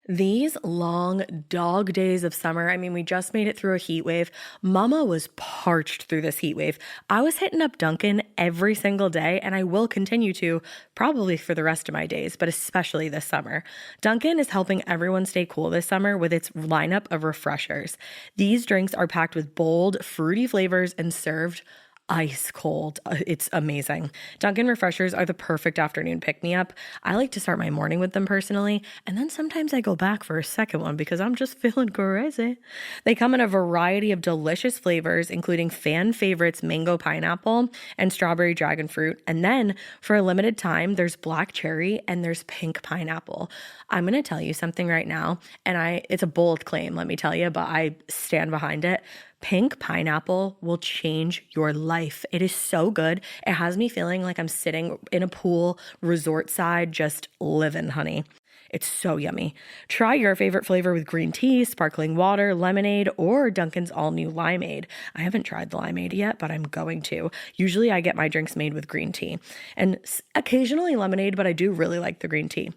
These long dog days of summer, I mean, we just made it through a heat wave. Mama was parched through this heat wave. I was hitting up Dunkin' every single day, and I will continue to probably for the rest of my days, but especially this summer. Dunkin' is helping everyone stay cool this summer with its lineup of refreshers. These drinks are packed with bold, fruity flavors and served ice cold. It's amazing. Dunkin' refreshers are the perfect afternoon pick-me-up. I like to start my morning with them personally, and then sometimes I go back for a second one because I'm just feeling crazy. They come in a variety of delicious flavors, including fan favorites mango pineapple and strawberry dragon fruit. And then for a limited time, there's black cherry and there's pink pineapple. I'm going to tell you something right now, and it's a bold claim, let me tell you, but I stand behind it. Pink pineapple will change your life. It is so good. It has me feeling like I'm sitting in a pool, resort side, just living, honey. It's so yummy. Try your favorite flavor with green tea, sparkling water, lemonade, or Dunkin's all-new limeade. I haven't tried the limeade yet, but I'm going to. Usually I get my drinks made with green tea and occasionally lemonade, but I do really like the green tea.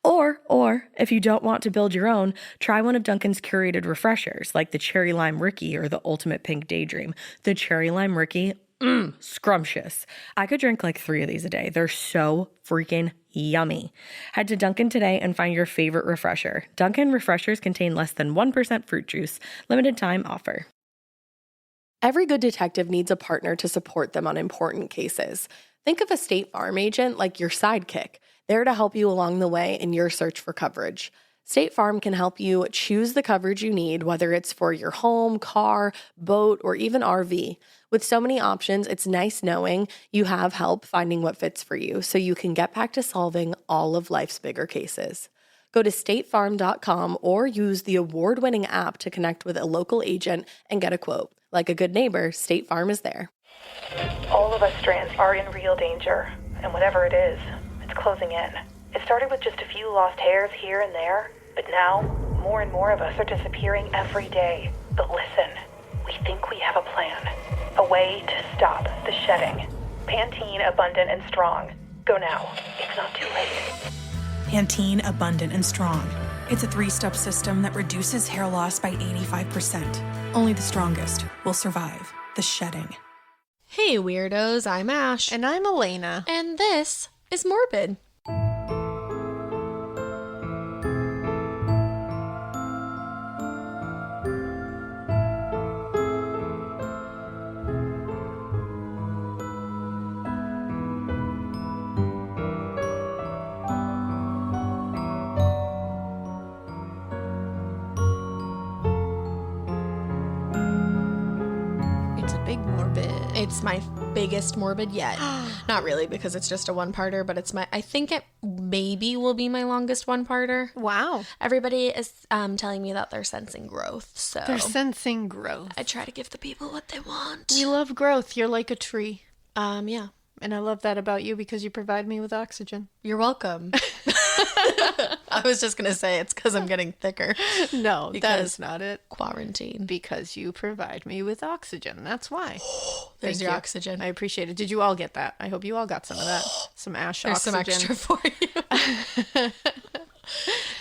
Or if you don't want to build your own, try one of Dunkin's curated refreshers like the Cherry Lime Ricky or the Ultimate Pink Daydream. The Cherry Lime Ricky, scrumptious. I could drink like 3 of these a day. They're so freaking yummy. Head to Dunkin' today and find your favorite refresher. Dunkin' refreshers contain less than 1% fruit juice. Limited time offer. Every good detective needs a partner to support them on important cases. Think of a State Farm agent like your sidekick, there to help you along the way in your search for coverage. State Farm can help you choose the coverage you need, whether it's for your home, car, boat, or even RV. With so many options, it's nice knowing you have help finding what fits for you so you can get back to solving all of life's bigger cases. Go to statefarm.com or use the award-winning app to connect with a local agent and get a quote. Like a good neighbor, State Farm is there. All of us strands are in real danger, and whatever it is, it's closing in. It started with just a few lost hairs here and there, but now more and more of us are disappearing every day. But listen, we think we have a plan. A way to stop the shedding. Pantene Abundant and Strong. Go now. It's not too late. Pantene Abundant and Strong. It's a 3-step system that reduces hair loss by 85%. Only the strongest will survive the shedding. Hey weirdos, I'm Ash. And I'm Alaina. And this is Morbid. It's my biggest morbid yet. Not really, because it's just a one-parter, but I think it maybe will be my longest one-parter. Wow. Everybody is telling me that they're sensing growth, so. They're sensing growth. I try to give the people what they want. We love growth. You're like a tree. Yeah. And I love that about you because you provide me with oxygen. You're welcome. I was just going to say it's because I'm getting thicker. No, that is not it. Quarantine. Because you provide me with oxygen. That's why. There's your oxygen. I appreciate it. Did you all get that? I hope you all got some of that. Some Ash There's oxygen. some extra for you.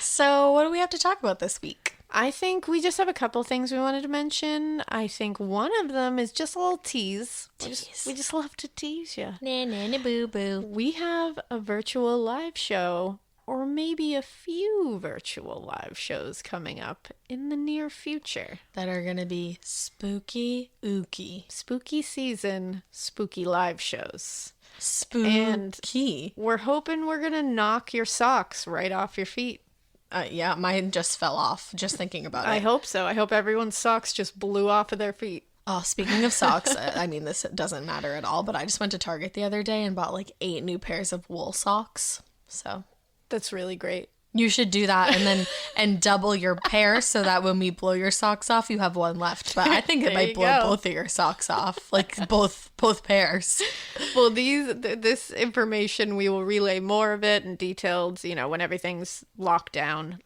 So what do we have to talk about this week? I think we just have a couple things we wanted to mention. I think one of them is just a little tease. We just love to tease you. Na boo boo. We have a virtual live show, or maybe a few virtual live shows coming up in the near future. That are going to be spooky ooky. Spooky season, spooky live shows. Spooky. And we're hoping we're going to knock your socks right off your feet. Yeah, mine just fell off, just thinking about it. I hope so. I hope everyone's socks just blew off of their feet. Oh, speaking of socks, I mean, this doesn't matter at all, but I just went to Target the other day and bought like 8 new pairs of wool socks. So that's really great. You should do that and double your pair so that when we blow your socks off, you have one left. But I think it might blow both of your socks off, like both pairs. Well, this information, we will relay more of it and details, when everything's locked down.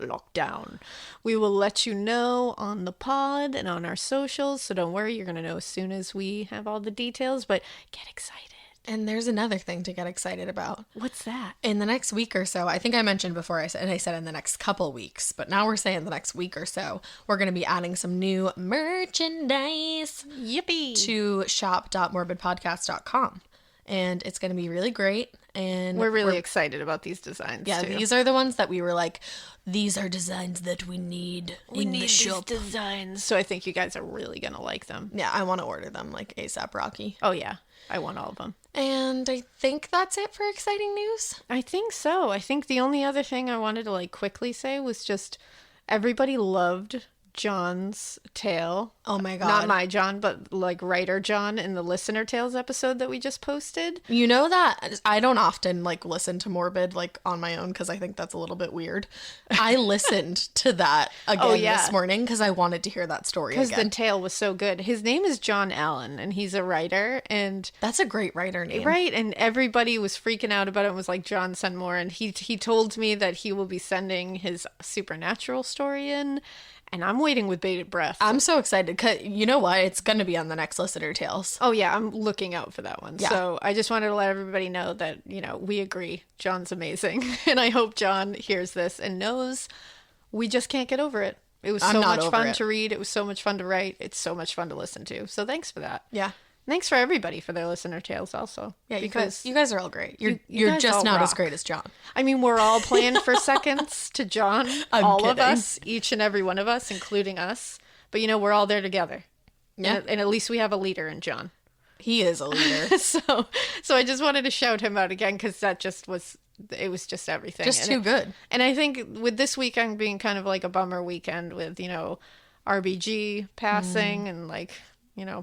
We will let you know on the pod and on our socials. So don't worry, you're going to know as soon as we have all the details, but get excited. And there's another thing to get excited about. What's that? In the next week or so, I think I mentioned before, I said in the next couple weeks, but now we're saying the next week or so, we're going to be adding some new merchandise Yippee! to shop.morbidpodcast.com. And it's going to be really great. And We're really excited about these designs, yeah, too. these are the ones that we were like, these are designs that we need in the shop. designs. So I think you guys are really going to like them. Yeah, I want to order them like ASAP Rocky. Oh, yeah. I want all of them. And I think that's it for exciting news. I think so. I think the only other thing I wanted to like quickly say was just everybody loved John's tale. Oh my God. Not my John, but like writer John in the Listener Tales episode that we just posted. You know that I don't often like listen to Morbid like on my own because I think that's a little bit weird. I listened to that again this morning because I wanted to hear that story again. Because the tale was so good. His name is John Allen and he's a writer, and that's a great writer name. Right, and everybody was freaking out about it and was like, John, send more. And he told me that he will be sending his supernatural story in. And I'm waiting with bated breath. I'm so excited because you know what? It's going to be on the next Listener Tales. Oh, yeah. I'm looking out for that one. Yeah. So I just wanted to let everybody know that, we agree. John's amazing. And I hope John hears this and knows we just can't get over it. It was so much fun to read. It was so much fun to write. It's so much fun to listen to. So thanks for that. Yeah. Thanks for everybody for their Listener Tales also. Yeah, because you guys are all great. You're guys just all not as rock. great as John. I mean, we're all playing for seconds to John. I'm all kidding. of us, each and every one of us, including us. But we're all there together. Yeah. And at least we have a leader in John. He is a leader. So I just wanted to shout him out again because that just was, it was just everything. Just too good. And I think with this weekend being kind of like a bummer weekend with, RBG passing and like,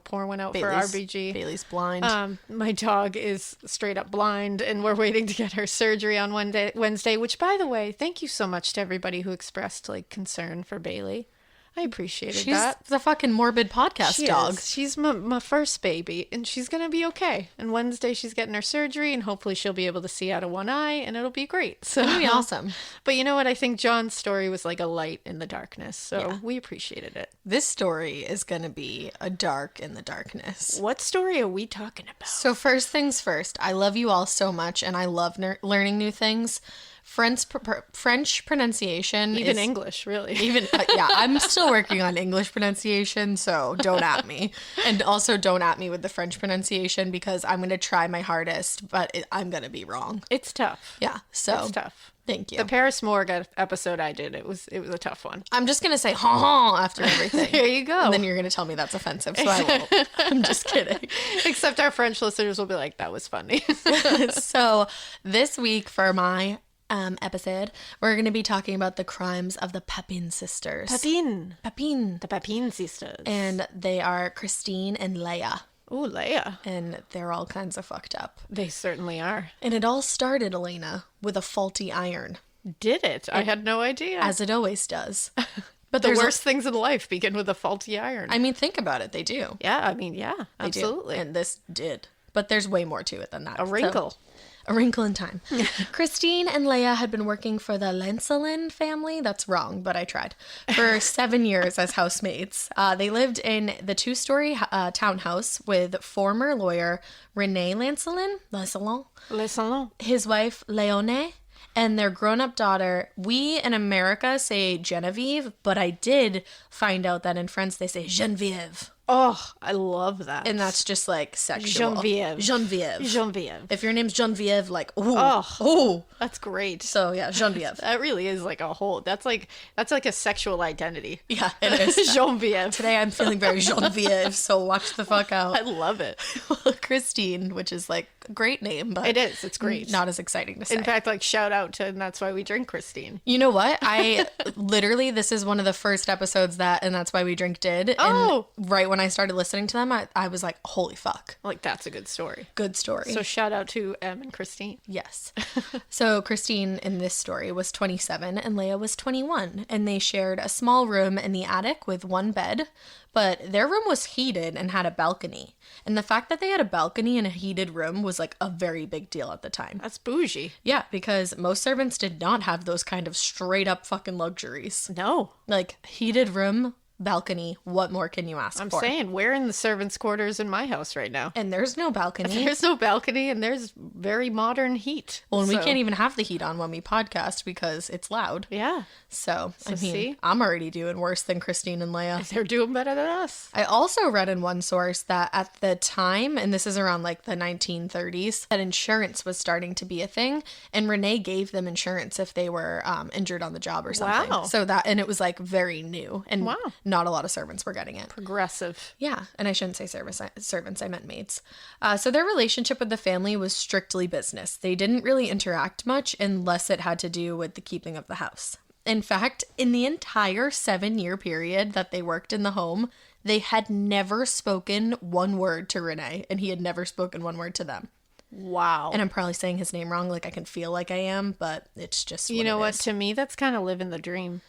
pouring out for RBG. Bailey's blind. My dog is straight up blind, and we're waiting to get her surgery on Wednesday, which, by the way, thank you so much to everybody who expressed, concern for Bailey. I appreciated that. She's the fucking Morbid podcast dog. She's my first baby, and she's going to be okay. And Wednesday, she's getting her surgery, and hopefully she'll be able to see out of one eye, and it'll be great. So It'll be awesome. But you know what? I think John's story was like a light in the darkness, so we appreciated it. This story is going to be a dark in the darkness. What story are we talking about? So first things first, I love you all so much, and I love learning new things. French pronunciation, even English, really. I'm still working on English pronunciation, so don't at me. And also don't at me with the French pronunciation because I'm going to try my hardest, but I'm going to be wrong. It's tough. Yeah, so it's tough. Thank you. The Paris Morgue episode I did, it was a tough one. I'm just going to say ha after everything. There you go. And then you're going to tell me that's offensive, so I won't. I'm just kidding. Except our French listeners will be like, that was funny. So this week for my episode, we're going to be talking about the crimes of the Papin Sisters. Papin. The Papin Sisters. And they are Christine and Lea. Ooh, Lea. And they're all kinds of fucked up. They certainly are. And it all started, Alaina, with a faulty iron. Did it? I had no idea. As it always does. But the worst things in life begin with a faulty iron. I mean, think about it. They do. Yeah, absolutely. Do. And this did. But there's way more to it than that. A wrinkle. A wrinkle in time. Christine and Lea had been working for the Lancelin family. That's wrong, but I tried. For 7 years as housemates. They lived in the 2-story townhouse with former lawyer Renee Lancelin, his wife Leone, and their grown-up daughter. We in America say Genevieve, but I did find out that in France they say Geneviève. Oh, I love that. And that's just like sexual. Geneviève. If your name's Geneviève, like, ooh. That's great. So yeah, Geneviève. That really is like a whole, that's like a sexual identity. Yeah, it is. Geneviève. Today I'm feeling very Geneviève, so watch the fuck out. I love it. Christine, which is like a great name, but it is. It's great. Not as exciting to say. In fact, like shout out to, and that's why we drink Christine. You know what? I literally, this is one of the first episodes that, and that's why we drink did. Oh. And right when I started listening to them, I was like, holy fuck. Like, that's a good story. Good story. So shout out to Em and Christine. Yes. So Christine in this story was 27 and Lea was 21, and they shared a small room in the attic with one bed, but their room was heated and had a balcony. And the fact that they had a balcony in a heated room was like a very big deal at the time. That's bougie. Yeah, because most servants did not have those kind of straight up fucking luxuries. No. Like, heated room, balcony. What more can you ask for? I'm saying, we're in the servants' quarters in my house right now. And there's no balcony. There's no balcony, and there's very modern heat. Well, and we can't even have the heat on when we podcast because it's loud. Yeah. So I mean, I'm already doing worse than Christine and Lea. They're doing better than us. I also read in one source that at the time, and this is around like the 1930s, that insurance was starting to be a thing, and Renee gave them insurance if they were injured on the job or something. Wow. So that, and it was like very new, and not a lot of servants were getting it. Progressive. Yeah, and I shouldn't say servants, I meant maids. So their relationship with the family was strictly business. They didn't really interact much unless it had to do with the keeping of the house. In fact, in the entire 7-year period that they worked in the home, they had never spoken one word to Renee, and he had never spoken one word to them. Wow. And I'm probably saying his name wrong, like I can feel like I am, but it's just you know what? To me, that's kind of living the dream.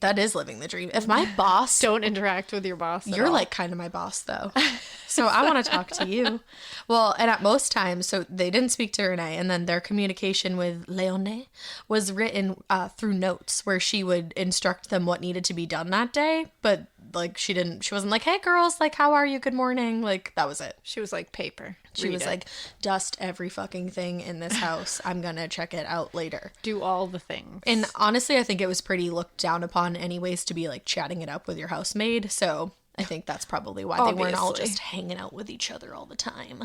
That is living the dream. If my boss... Don't interact with your boss at You're all. like kind of my boss, though. So I want to talk to you. Well, and at most times, so they didn't speak to Renee, and then their communication with Léonie was written through notes where she would instruct them what needed to be done that day, but like she wasn't like, hey girls, like how are you, good morning, like that was it. She was like, paper. She was like, dust every fucking thing in this house. I'm gonna check it out later. Do all the things. And honestly, I think it was pretty looked down upon anyways to be like chatting it up with your housemaid, so I think that's probably why they weren't all just hanging out with each other all the time.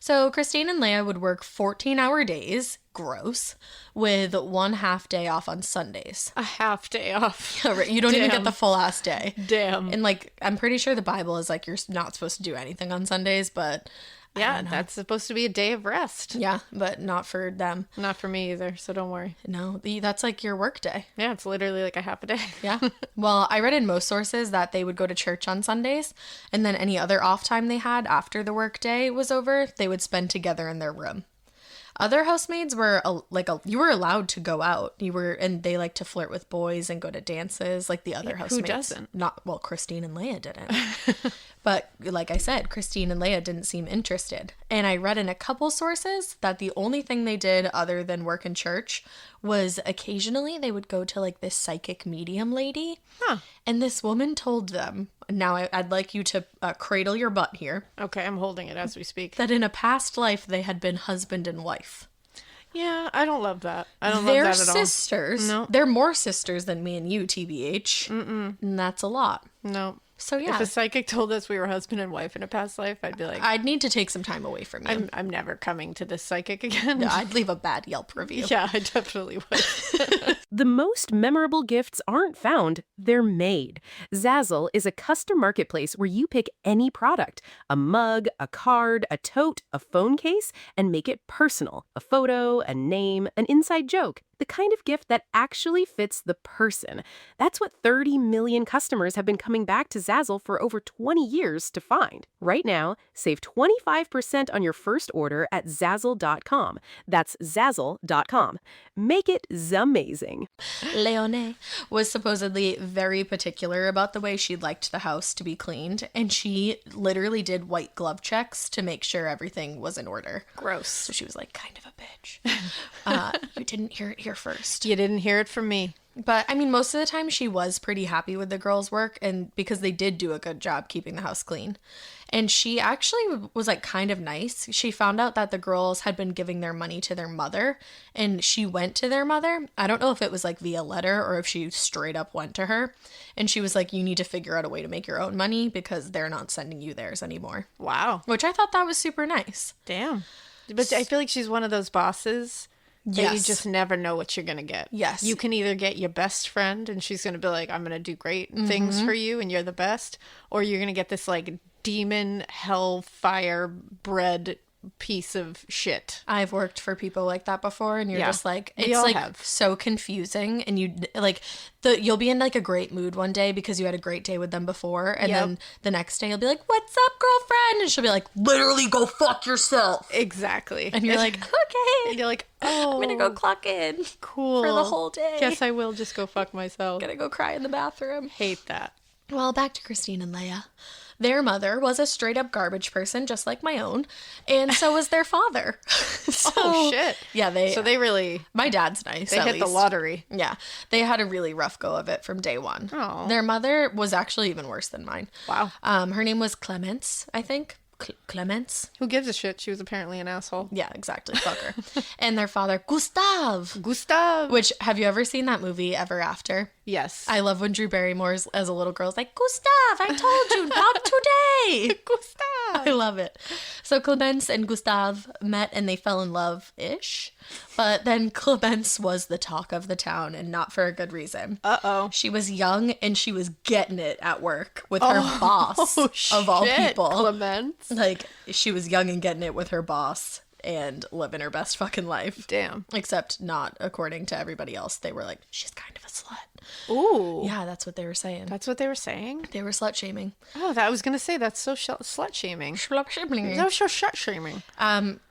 So Christine and Lea would work 14-hour days, gross, with 1 half day off on Sundays. A half day off. Yeah, right. You don't even get the full ass day. Damn. And like, I'm pretty sure the Bible is like, you're not supposed to do anything on Sundays, but... Yeah, that's supposed to be a day of rest. Yeah, but not for them. Not for me either, so don't worry. No, that's like your work day. Yeah, it's literally like a half a day. Yeah. Well, I read in most sources that they would go to church on Sundays, and then any other off time they had after the work day was over, they would spend together in their room. Other housemaids were you were allowed to go out. And they like to flirt with boys and go to dances like the other housemaids. Who doesn't? Christine and Lea didn't. But like I said, Christine and Lea didn't seem interested. And I read in a couple sources that the only thing they did other than work in church was occasionally they would go to like this psychic medium lady. Huh. And this woman told them, now I'd like you to cradle your butt here. Okay, I'm holding it as we speak. That in a past life they had been husband and wife. Yeah, I don't love that. I don't love that at all. They're sisters. No. They're more sisters than me and you, TBH. Mm-mm. And that's a lot. No. So yeah. If a psychic told us we were husband and wife in a past life, I'd be like... I'd need to take some time away from you. I'm never coming to this psychic again. No, I'd leave a bad Yelp review. Yeah, I definitely would. The most memorable gifts aren't found, they're made. Zazzle is a custom marketplace where you pick any product, a mug, a card, a tote, a phone case, and make it personal. A photo, a name, an inside joke. The kind of gift that actually fits the person. That's what 30 million customers have been coming back to Zazzle for over 20 years to find. Right now, save 25% on your first order at Zazzle.com. That's Zazzle.com. Make it zamazing. Léonie was supposedly very particular about the way she liked the house to be cleaned, and she literally did white glove checks to make sure everything was in order. Gross. So she was like kind of a bitch. You didn't hear it here first. You didn't hear it from me. But I mean, most of the time she was pretty happy with the girls' work, and because they did do a good job keeping the house clean. And she actually was like kind of nice. She found out that the girls had been giving their money to their mother, and she went to their mother. I don't know if it was like via letter or if she straight up went to her. And she was like, you need to figure out a way to make your own money because they're not sending you theirs anymore. Wow. Which I thought that was super nice. Damn. But I feel like she's one of those bosses that you just never know what you're going to get. Yes. You can either get your best friend and she's going to be like, I'm going to do great things for you and you're the best. Or you're going to get this like demon hellfire bred piece of shit. I've worked for people like that before, and you're just like, We it's all like have. so confusing, and you like you'll be in like a great mood one day because you had a great day with them before, and then the next day you'll be like, what's up, girlfriend? And she'll be like, literally go fuck yourself. Exactly. And you're like, okay. And you're like, oh, I'm gonna go clock in. Cool. For the whole day. Guess I will just go fuck myself. Gonna go cry in the bathroom. Hate that. Well, back to Christine and Lea. Their mother was a straight-up garbage person, just like my own, and so was their father. Oh, shit. Yeah, So they really... My dad's nice, They hit the lottery. Yeah, they had a really rough go of it from day one. Oh. Their mother was actually even worse than mine. Wow. Her name was Clemence, I think. Clemence? Who gives a shit? She was apparently an asshole. Yeah, exactly. Fuck her. And their father, Gustave. Gustav. Which, have you ever seen that movie, Ever After? Yes. I love when Drew Barrymore's, as a little girl, is like, Gustave, I told you, not today. Gustav. I love it. So Clemence and Gustave met and they fell in love-ish. But then Clemence was the talk of the town, and not for a good reason. Uh-oh. She was young and she was getting it at work with her boss, of all people. Clemence. Like, she was young and getting it with her boss and living her best fucking life. Damn. Except not according to everybody else. They were like, she's kind of a slut. Ooh. Yeah, that's what they were saying. That's what they were saying? They were slut shaming. Oh, I was going to say, that's so slut shaming. Slut shaming. That was so slut shaming.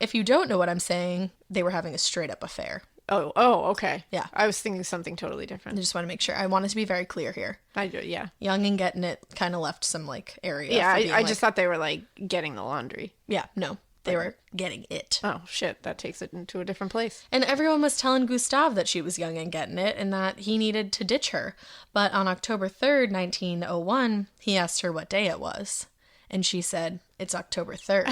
If you don't know what I'm saying, they were having a straight up affair. Oh, okay. Yeah. I was thinking something totally I different. just want to make sure. I want it to be very clear here. I do, yeah. Young and getting it kind of left some like area. Yeah, for being, I just thought they were like getting the laundry. Yeah, no. They were getting it. Oh, shit. That takes it into a different place. And everyone was telling Gustave that she was young and getting it and that he needed to ditch her. But on October 3rd, 1901, he asked her what day it was. And she said, it's October 3rd.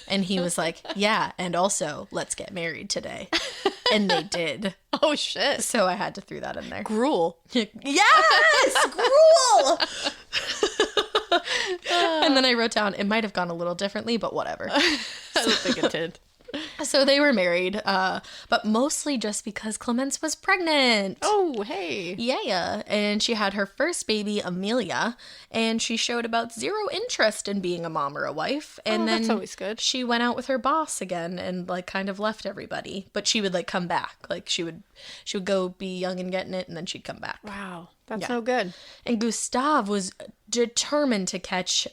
And he was like, yeah, and also, let's get married today. And they did. Oh, shit. So I had to throw that in there. Gruel. Yes! Gruel! And then I wrote down, it might have gone a little differently, but whatever. I don't think it did. So they were married, but mostly just because Clemence was pregnant. Oh, hey. Yeah, and she had her first baby, Amelia, and she showed about zero interest in being a mom or a wife. And then that's always good. She went out with her boss again and like kind of left everybody, but she would like come back. Like she would go be young and getting it, and then she'd come back. Wow, that's Yeah. no good. And Gustave was determined to catch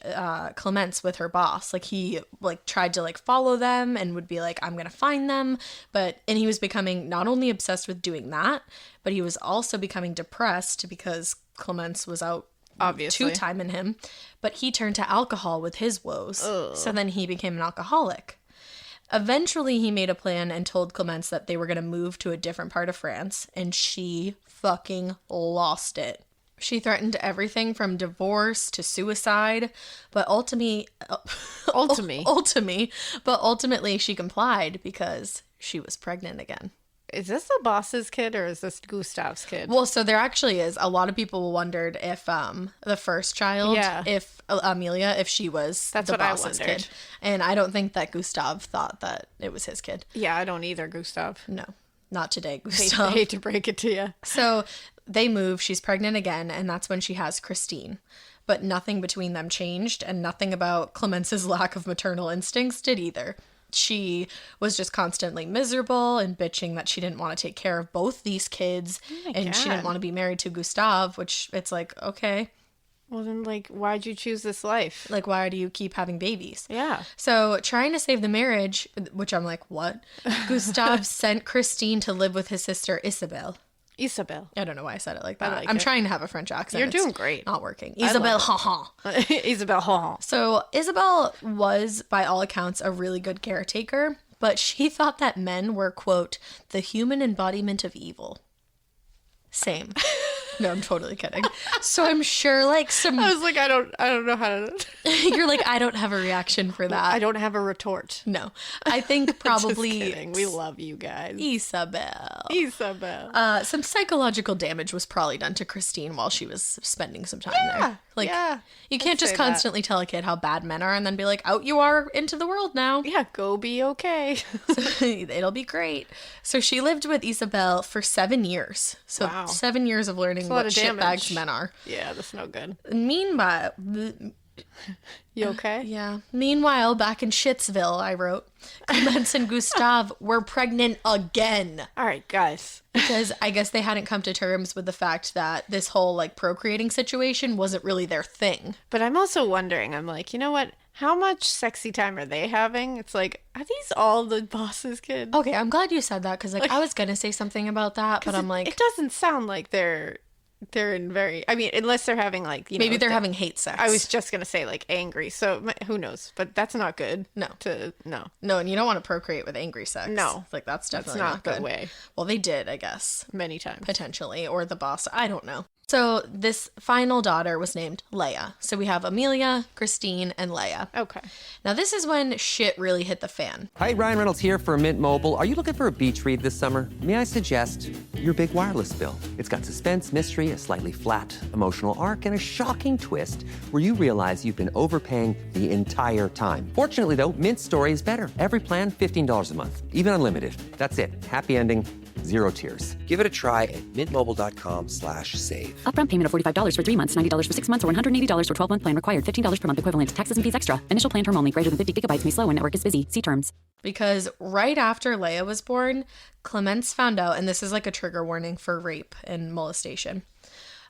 Clemence with her boss. Like he like tried to like follow them and would be like, I'm gonna find them. And he was becoming not only obsessed with doing that, but he was also becoming depressed because Clemence was out Obviously. two-timing him. But he turned to alcohol with his woes. Ugh. So then he became an alcoholic. Eventually, he made a plan and told Clemence that they were going to move to a different part of France, and she fucking lost it. She threatened everything from divorce to suicide, but ultimately she complied because she was pregnant again. Is this the boss's kid or is this Gustave's kid? Well, so there actually is. A lot of people wondered if the first child, if Amelia, if she was the boss's kid. And I don't think that Gustave thought that it was his kid. Yeah, I don't either, Gustave. No, not today, Gustave. I hate to break it to you. So they move. She's pregnant again, and that's when she has Christine. But nothing between them changed, and nothing about Clemence's lack of maternal instincts did either. She was just constantly miserable and bitching that she didn't want to take care of both these kids, and she didn't want to be married to Gustave, which it's like, okay. Well, then, like, why'd you choose this life? Like, why do you keep having babies? Yeah. So, trying to save the marriage, which I'm like, what? Gustave sent Christine to live with his sister, Isabelle. Isabelle. I don't know why I said it like that. I'm trying to have a French accent. You're doing great. Not working. Isabelle, haha. Isabelle, haha. So Isabelle was, by all accounts, a really good caretaker, but she thought that men were, quote, the human embodiment of evil. Same. No, I'm totally kidding. So I'm sure like some... I was like, I don't know how to... You're like, I don't have a reaction for that. I don't have a retort. No. I think probably... Just kidding. We love you guys. Isabelle. Some psychological damage was probably done to Christine while she was spending some time there. Like, you can't just constantly tell a kid how bad men are and then be like, out you are into the world now. Yeah, go be okay. So, it'll be great. So she lived with Isabelle for 7 years. So 7 years of learning what shitbags men are. Yeah, that's no good. Meanwhile... You okay? Yeah. Meanwhile, back in Shitsville, I wrote, Clemence and Gustave were pregnant again. All right, guys. Because I guess they hadn't come to terms with the fact that this whole, like, procreating situation wasn't really their thing. But I'm also wondering, I'm like, you know what? How much sexy time are they having? It's like, are these all the boss's kids? Okay, I'm glad you said that, because, like, I was going to say something about that, but I'm like... It doesn't sound like they're They're in very, I mean, unless they're having like, maybe they're having hate sex. I was just going to say like angry. So who knows? But that's not good. No. No, and you don't want to procreate with angry sex. No. Like that's definitely not good. the way. Well, they did, I guess. Many times. Potentially. Or the boss. I don't know. So this final daughter was named Lea. So we have Amelia, Christine, and Lea. Okay. Now this is when shit really hit the fan. Hi, Ryan Reynolds here for Mint Mobile. Are you looking for a beach read this summer? May I suggest your big wireless bill? It's got suspense, mystery, a slightly flat emotional arc, and a shocking twist where you realize you've been overpaying the entire time. Fortunately, though, Mint's story is better. Every plan, $15 a month. Even unlimited. That's it. Happy ending. Zero tears. Give it a try at mintmobile.com/save. Upfront payment of $45 for 3 months, $90 for 6 months, or $180 for 12-month plan required. $15 per month equivalent. Taxes and fees extra. Initial plan term only. Greater than 50 gigabytes may slow when network is busy. See terms. Because right after Lea was born, Clemence found out, and this is like a trigger warning for rape and molestation.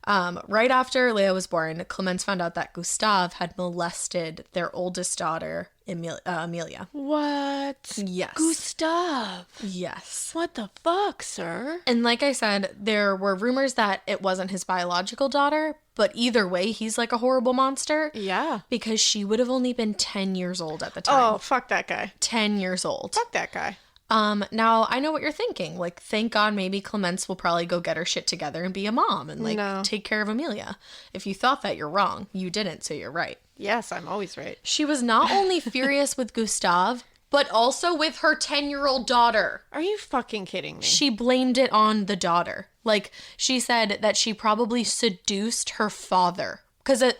Right after Lea was born, Clemence found out that Gustave had molested their oldest daughter, Amelia. What? Yes. Gustave. Yes. What the fuck, sir? And like I said, there were rumors that it wasn't his biological daughter, but either way, he's like a horrible monster. Yeah. Because she would have only been 10 years old at the time. Oh, fuck that guy. 10 years old. Fuck that guy. Now I know what you're thinking. Like, thank God maybe Clemence will probably go get her shit together and be a mom and like take care of Amelia. If you thought that, you're wrong. You didn't, so you're right. Yes, I'm always right. She was not only furious with Gustave, but also with her 10-year-old daughter. Are you fucking kidding me? She blamed it on the daughter. Like, she said that she probably seduced her father. Because as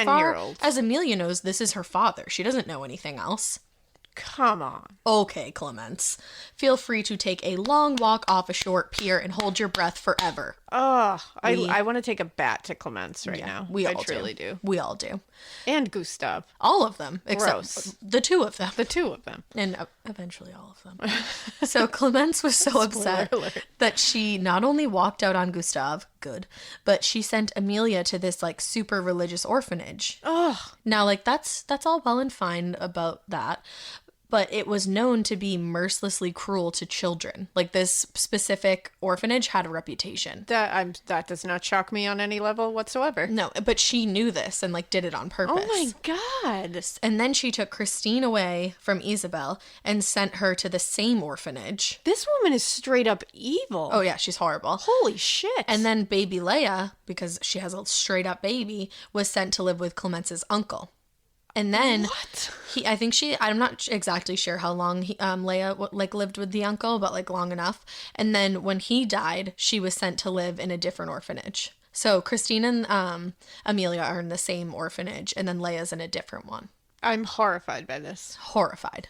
far as Amelia knows, this is her father. She doesn't know anything else. Come on. Okay, Clemence. Feel free to take a long walk off a short pier and hold your breath forever. Oh, I want to take a bat to Clemence right now. I truly do. We all do. And Gustave. All of them. Gross. Except the two of them. The two of them. And eventually all of them. So Clemence was so upset that she not only walked out on Gustave, good, but she sent Amelia to this like super religious orphanage. Oh. Now, like that's all well and fine about that. But it was known to be mercilessly cruel to children. Like, this specific orphanage had a reputation. That does not shock me on any level whatsoever. No, but she knew this and, like, did it on purpose. Oh, my God. And then she took Christine away from Isabel and sent her to the same orphanage. This woman is straight up evil. Oh, yeah, she's horrible. Holy shit. And then baby Lea, because she has a straight up baby, was sent to live with Clemence's uncle. And then I'm not exactly sure how long Lea lived with the uncle, but like long enough. And then when he died, she was sent to live in a different orphanage. So Christine and Amelia are in the same orphanage, and then Lea's in a different one. I'm horrified by this. Horrified.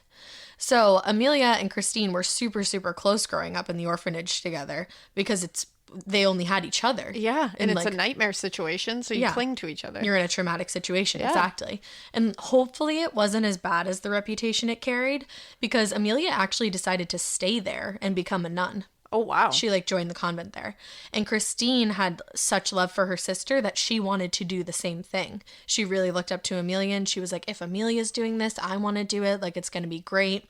So Amelia and Christine were super, super close growing up in the orphanage together because they only had each other. Yeah, and it's like a nightmare situation, so you cling to each other. You're in a traumatic situation, exactly. And hopefully it wasn't as bad as the reputation it carried, because Amelia actually decided to stay there and become a nun. Oh, wow. She joined the convent there. And Christine had such love for her sister that she wanted to do the same thing. She really looked up to Amelia, and she was like, if Amelia's doing this, I want to do it. Like, it's going to be great.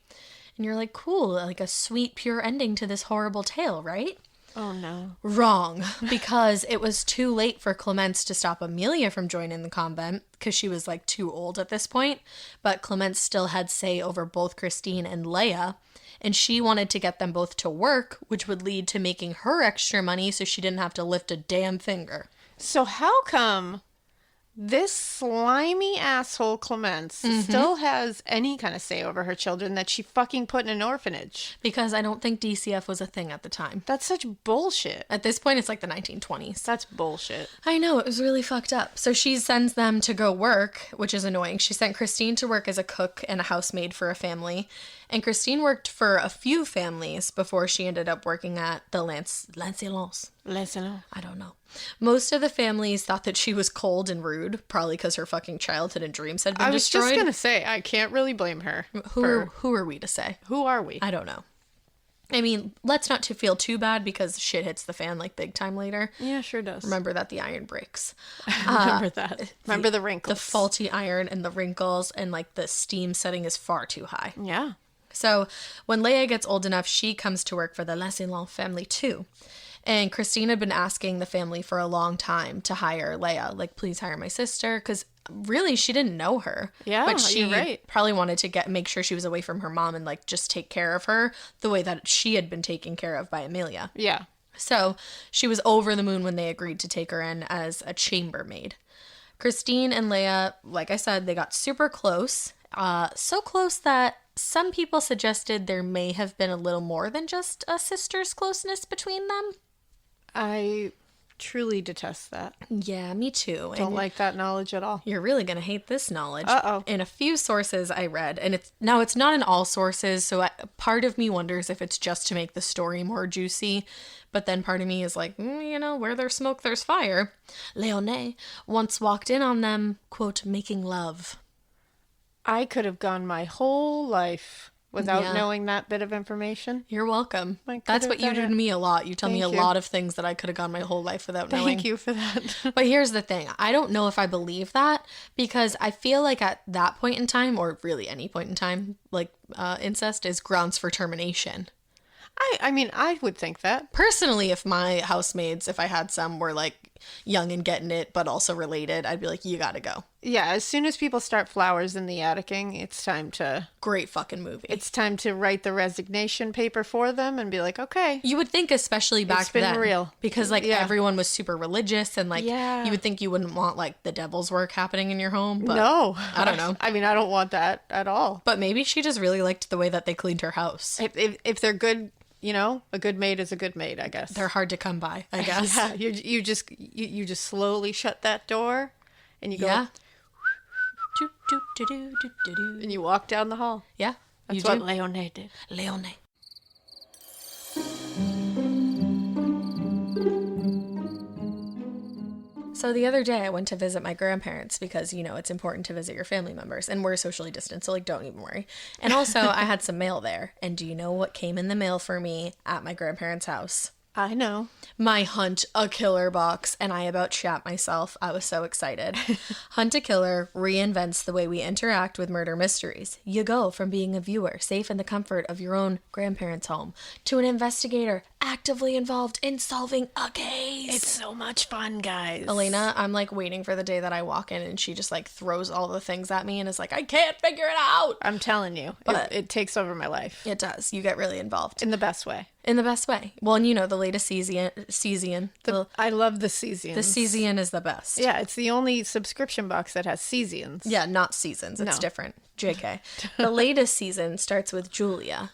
And you're like, cool, like a sweet, pure ending to this horrible tale, right? Oh, no. Wrong, because it was too late for Clemence to stop Amelia from joining the convent because she was like too old at this point. But Clemence still had say over both Christine and Lea, and she wanted to get them both to work, which would lead to making her extra money so she didn't have to lift a damn finger. So how come this slimy asshole Clemence still has any kind of say over her children that she fucking put in an orphanage? Because I don't think DCF was a thing at the time. That's such bullshit. At this point, it's like the 1920s. That's bullshit. I know, it was really fucked up. So she sends them to go work, which is annoying. She sent Christine to work as a cook and a housemaid for a family. And Christine worked for a few families before she ended up working at the Lancelins. I don't know. Most of the families thought that she was cold and rude, probably because her fucking childhood and dreams had been destroyed. I was just going to say, I can't really blame her. Who are we to say? Who are we? I don't know. I mean, let's not feel too bad because shit hits the fan like big time later. Yeah, sure does. Remember that the iron breaks. Remember that. Remember the wrinkles. The faulty iron and the wrinkles and like the steam setting is far too high. Yeah. So when Lea gets old enough, she comes to work for the Lancelin family too. And Christine had been asking the family for a long time to hire Lea, like, please hire my sister, because really she didn't know her. Yeah, but she you're right. probably wanted to make sure she was away from her mom and like just take care of her the way that she had been taken care of by Amelia. Yeah. So she was over the moon when they agreed to take her in as a chambermaid. Christine and Lea, like I said, they got super close. So close that some people suggested there may have been a little more than just a sister's closeness between them. I truly detest that. Yeah, me too. Don't like that knowledge at all. You're really going to hate this knowledge. Uh-oh. In a few sources I read, and it's not in all sources, so part of me wonders if it's just to make the story more juicy, but then part of me is like, where there's smoke, there's fire. Leonie once walked in on them, quote, making love. I could have gone my whole life without knowing that bit of information. You're welcome. That's what you do to me a lot. You tell me a lot of things that I could have gone my whole life without knowing. Thank you for that. But here's the thing. I don't know if I believe that, because I feel like at that point in time, or really any point in time, like incest is grounds for termination. I mean, I would think that. Personally, if my housemaids, if I had some, were like young and getting it, but also related, I'd be like, you gotta go. Yeah, as soon as people start flowers in the atticing, it's time to... Great fucking movie. It's time to write the resignation paper for them and be like, okay. You would think, especially back then. It's been real. Because, like, everyone was super religious, and, like, you would think you wouldn't want, like, the devil's work happening in your home. But no. I don't know. I mean, I don't want that at all. But maybe she just really liked the way that they cleaned her house. If they're good... a good maid is a good maid, I guess. They're hard to come by, I guess. Yeah, you just slowly shut that door, and you go, and you walk down the hall. Yeah, that's what Leonie did. Leonie. So the other day I went to visit my grandparents because, it's important to visit your family members, and we're socially distant, so, like, don't even worry. And also I had some mail there, and do you know what came in the mail for me at my grandparents' house? I know. My Hunt a Killer box, and I about shat myself. I was so excited. Hunt a Killer reinvents the way we interact with murder mysteries. You go from being a viewer, safe in the comfort of your own grandparents' home, to an investigator actively involved in solving a case. It's so much fun, guys. Alaina, I'm like waiting for the day that I walk in and she just like throws all the things at me and is like, I can't figure it out. I'm telling you, but it takes over my life. It does. You get really involved. In the best way. In the best way. Well, and the latest Cesian. I love the Cesians. The Cesian is the best. Yeah, it's the only subscription box that has Cesians. Yeah, not seasons. It's different. JK. The latest season starts with Julia.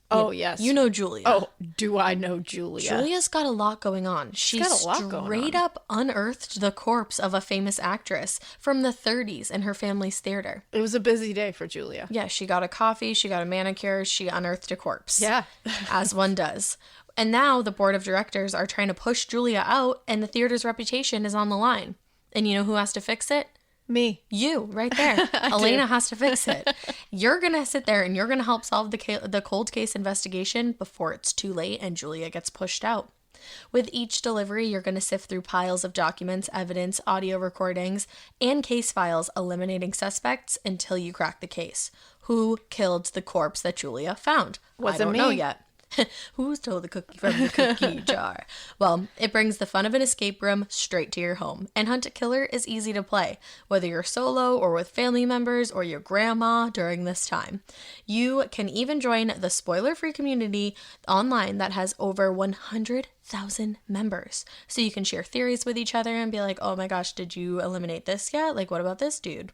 Oh, yes. You know Julia. Oh, do I know Julia? Julia's got a lot going on. She straight up unearthed the corpse of a famous actress from the 30s in her family's theater. It was a busy day for Julia. Yeah, she got a coffee, she got a manicure, she unearthed a corpse. Yeah. As one does. And now the board of directors are trying to push Julia out, and the theater's reputation is on the line. And you know who has to fix it? Me. You, right there. Alaina has to fix it. You're going to sit there and you're going to help solve the cold case investigation before it's too late and Julia gets pushed out. With each delivery, you're going to sift through piles of documents, evidence, audio recordings, and case files, eliminating suspects until you crack the case. Who killed the corpse that Julia found? I don't know yet. Who stole the cookie from the cookie jar? Well, it brings the fun of an escape room straight to your home. And Hunt a Killer is easy to play, whether you're solo or with family members or your grandma during this time. You can even join the spoiler-free community online that has over 100,000 members. So you can share theories with each other and be like, oh my gosh, did you eliminate this yet? Like, what about this dude?